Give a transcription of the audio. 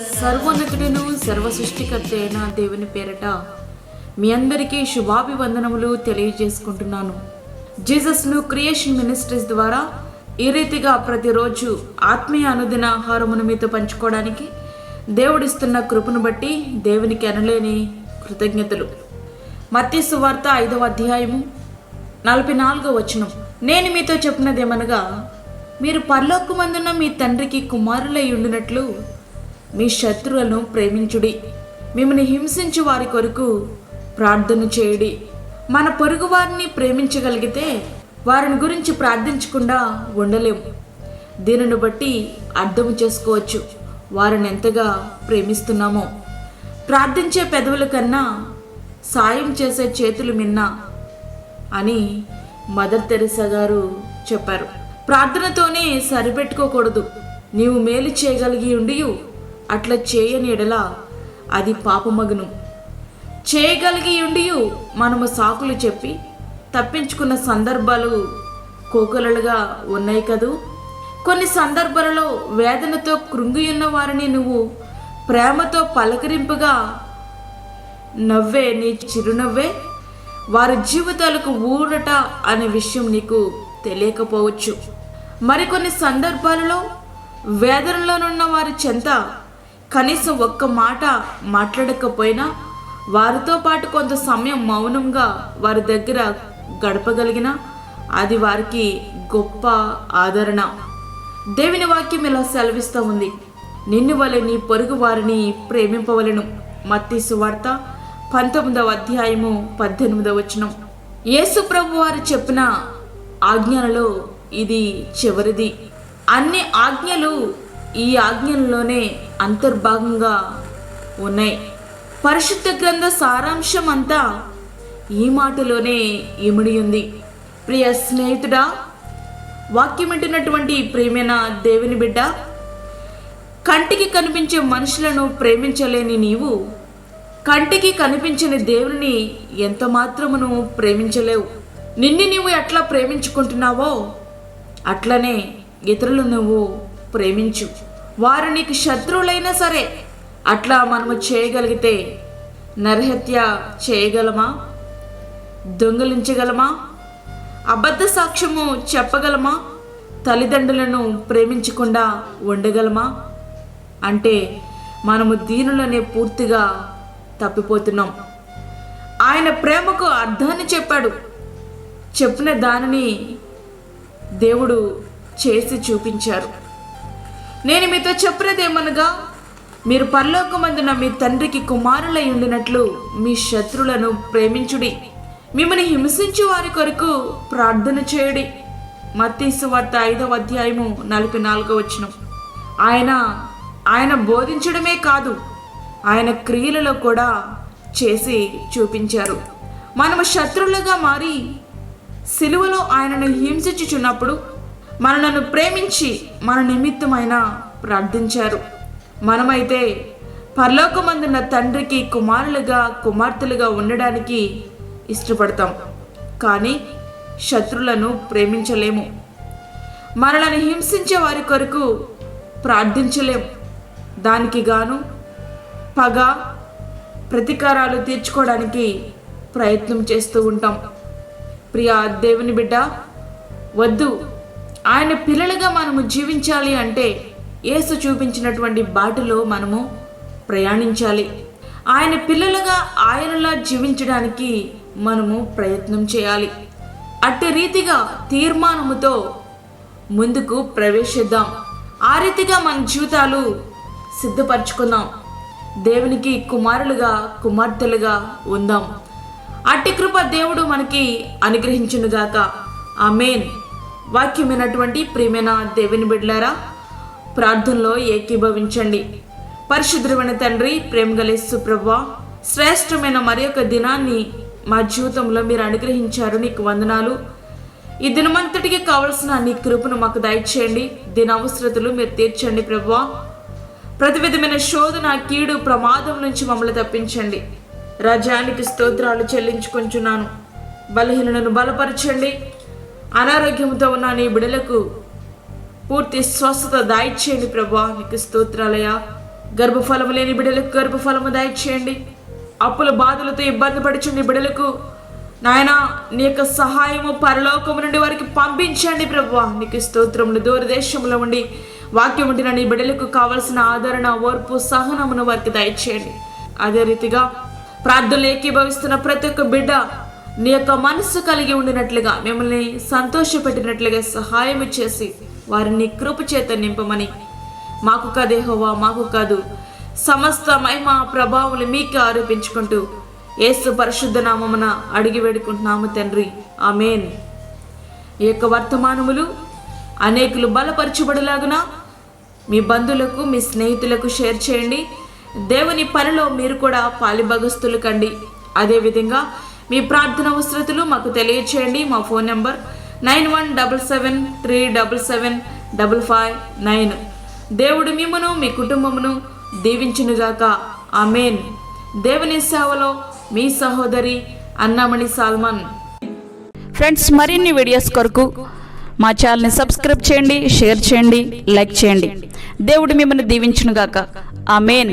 సర్వోన్నతుడును సర్వ సృష్టికర్త అయిన దేవుని పేరట మీ అందరికీ శుభాభివందనములు తెలియజేసుకుంటున్నాను. జీసస్ న్యూ క్రియేషన్ మినిస్ట్రీస్ ద్వారా ఈ రీతిగా ప్రతిరోజు ఆత్మీయ అనుదిన ఆహారమును మీతో పంచుకోవడానికి దేవుడిస్తున్న కృపను బట్టి దేవునికి అనలేని కృతజ్ఞతలు. మత్తయి సువార్త 5వ అధ్యాయము 44వ వచనం. నేను మీతో చెప్పినదేమనగా, మీరు పరలోకమందున్న మీ తండ్రికి కుమారులై ఉండినట్లు మీ శత్రువులను ప్రేమించుడి, మిమ్మల్ని హింసించు వారి కొరకు ప్రార్థన చేయుడి. మన పొరుగు వారిని ప్రేమించగలిగితే వారిని గురించి ప్రార్థించకుండా ఉండలేము. దీనిని బట్టి అర్థం చేసుకోవచ్చు వారిని ఎంతగా ప్రేమిస్తున్నామో. ప్రార్థించే పెదవుల కన్నా సాయం చేసే చేతులు మిన్నా అని మదర్ తెరెసా గారు చెప్పారు. ప్రార్థనతోనే సరిపెట్టుకోకూడదు. నీవు మేలు చేయగలిగి ఉండి అట్లా చేయని ఎడల అది పాపమగును. చేయగలిగి ఉండి మనము సాకులు చెప్పి తప్పించుకున్న సందర్భాలు కోకొలలుగా ఉన్నాయి కదూ. కొన్ని సందర్భాలలో వేదనతో కృంగి ఉన్న వారిని నువ్వు ప్రేమతో పలకరింపుగా నవ్వే నీ చిరునవ్వే వారి జీవితాలకు ఊరట అనే విషయం నీకు తెలియకపోవచ్చు. మరికొన్ని సందర్భాలలో వేదనలోనున్న వారి చెంత కనీసం ఒక్క మాట మాట్లాడకపోయినా వారితో పాటు కొంత సమయం మౌనంగా వారి దగ్గర గడపగలిగిన అది వారికి గొప్ప ఆదరణ. దేవుని వాక్యం ఇలా సెలవిస్తూ ఉంది, నిన్ను వలె నీ పొరుగు వారిని ప్రేమింపవలెను. మత్తయి సువార్త 19వ అధ్యాయము 18వ వచనం. యేసు ప్రభు వారు చెప్పిన ఆజ్ఞలలో ఇది చివరిది. అన్ని ఆజ్ఞలు ఈ ఆజ్ఞలలోనే అంతర్భాగంగా ఉన్నాయి. పరిశుద్ధ గ్రంథ సారాంశం అంతా ఈ మాటలోనే ఇమిడి ఉంది. ప్రియ స్నేహితుడా, వాక్యం వింటున్నటువంటి ప్రియమైన దేవుని బిడ్డ, కంటికి కనిపించే మనుషులను ప్రేమించలేని నీవు కంటికి కనిపించని దేవుని ఎంత మాత్రమును ప్రేమించలేవు. నిన్ను నీవు ఎట్లా ప్రేమించుకుంటున్నావో అట్లనే ఇతరులు నువ్వు ప్రేమించు. వారు నీకు శత్రువులైనా సరే అట్లా మనము చేయగలిగితే నరహత్య చేయగలమా? దొంగిలించగలమా? అబద్ధ సాక్ష్యము చెప్పగలమా? తల్లిదండ్రులను ప్రేమించకుండా ఉండగలమా? అంటే మనము దీనిలోనే పూర్తిగా తప్పిపోతున్నాం. ఆయన ప్రేమకు అర్థాన్ని చెప్పాడు. చెప్పిన దానిని దేవుడు చేసి చూపించారు. నేను మీతో చెప్పినదేమనగా, మీరు పరలోకమందున మీ తండ్రికి కుమారులై ఉండినట్లు మీ శత్రువులను ప్రేమించుడి, మిమ్మల్ని హింసించు వారి కొరకు ప్రార్థన చేయుడి. మత్తయి సువార్త 5వ అధ్యాయము 44వ వచనం. ఆయన బోధించడమే కాదు, ఆయన క్రియలలో కూడా చేసి చూపించారు. మనము శత్రువులుగా మారి సిలువలో ఆయనను హింసించుచున్నప్పుడు మనలను ప్రేమించి మన నిమిత్తమైన ప్రార్థించారు. మనమైతే పరలోకమందున్న తండ్రికి కుమారులుగా కుమార్తెలుగా ఉండడానికి ఇష్టపడతాం, కానీ శత్రులను ప్రేమించలేము. మనలను హింసించే వారి కొరకు ప్రార్థించలేము. దానికి గాను పగ ప్రతీకారాలు తీర్చుకోవడానికి ప్రయత్నం చేస్తూ ఉంటాం. ప్రియ దేవుని బిడ్డ, వద్దు. ఆయన పిల్లలుగా మనము జీవించాలి అంటే యేసు చూపించినటువంటి బాటలో మనము ప్రయాణించాలి. ఆయన పిల్లలుగా ఆయనలా జీవించడానికి మనము ప్రయత్నం చేయాలి. అట్టి రీతిగా తీర్మానముతో ముందుకు ప్రవేశిద్దాం. ఆ రీతిగా మన జీవితాలు సిద్ధపరచుకుందాం. దేవునికి కుమారులుగా కుమార్తెలుగా ఉందాం. అట్టి కృప దేవుడు మనకి అనుగ్రహించునుగాక. ఆమేన్. వాక్యం విన్నటువంటి ప్రియమైన దేవుని బిడ్డలారా, ప్రార్థనలో ఏకీభవించండి. పరిశుద్ధమైన తండ్రి, ప్రేమగల యేసు ప్రభువా, శ్రేష్టమైన మరి ఒక దినాన్ని మా జీవితంలో మీరు అనుగ్రహించారు. నీకు వందనాలు. ఈ దినమంతటికి కావలసిన నీ కృపను మాకు దయచేయండి. దీని అవసరతలు మీరు తీర్చండి ప్రభువా. ప్రతి విధమైన శోధన, కీడు, ప్రమాదం నుంచి మమ్మల్ని తప్పించండి. రాజ్యానికి స్తోత్రాలు చెల్లించుకొంచున్నాను. బలహీనలను బలపరచండి. అనారోగ్యంతో ఉన్న నీ బిడలకు పూర్తి స్వస్థత దయచేయండి ప్రభువా. నీకు స్తోత్రాలయ్యా. గర్భఫలము లేని బిడ్డలకు గర్భఫలము దయచేయండి. అప్పుల బాధలతో ఇబ్బంది పడుచుండి బిడ్డలకు నాయనా నీ యొక్క సహాయము పరలోకము నుండి వారికి పంపించండి ప్రభువా. నీకు స్తోత్రములు. దూరదేశంలో ఉండి వాక్యం ఉండిన నీ బిడ్డలకు కావలసిన ఆదరణ, ఓర్పు, సహనమును వారికి దయచేయండి. అదే రీతిగా ప్రార్థనలు ఏకీభవిస్తున్న ప్రతి ఒక్క బిడ్డ నీ యొక్క మనస్సు కలిగి ఉండినట్లుగా, మిమ్మల్ని సంతోషపెట్టినట్లుగా సహాయం చేసి వారిని కృప చేత నింపమని, మాకు కాదు యెహోవా, మాకు కాదు, సమస్త మహిమ ప్రభావాలు మీకే ఆరోపించుకుంటూ యేసు పరిశుద్ధ నామమున అడిగి వేడుకుంటున్నాము తండ్రి, ఆమేన్. ఈ యొక్క వర్తమానములు అనేకులు బలపరచబడలాగున మీ బంధువులకు, మీ స్నేహితులకు షేర్ చేయండి. దేవుని పనిలో మీరు కూడా పాలిభాగస్తులు కండి. అదేవిధంగా మీ ప్రార్థన అవసరతలు మాకు తెలియచేయండి. మా ఫోన్ నెంబర్ 9177377559. దేవుడు మిమ్మును మీ కుటుంబమును దీవించునుగాక, ఆమేన్. దేవుని సేవలో మీ సహోదరి అన్నామణి సాల్మన్. ఫ్రెండ్స్, మరిన్ని వీడియోస్ కొరకు మా ఛానల్ని సబ్స్క్రైబ్ చేయండి, షేర్ చేయండి, లైక్ చేయండి. దేవుడు మిమ్మల్ని దీవించునుగాక, ఆమేన్.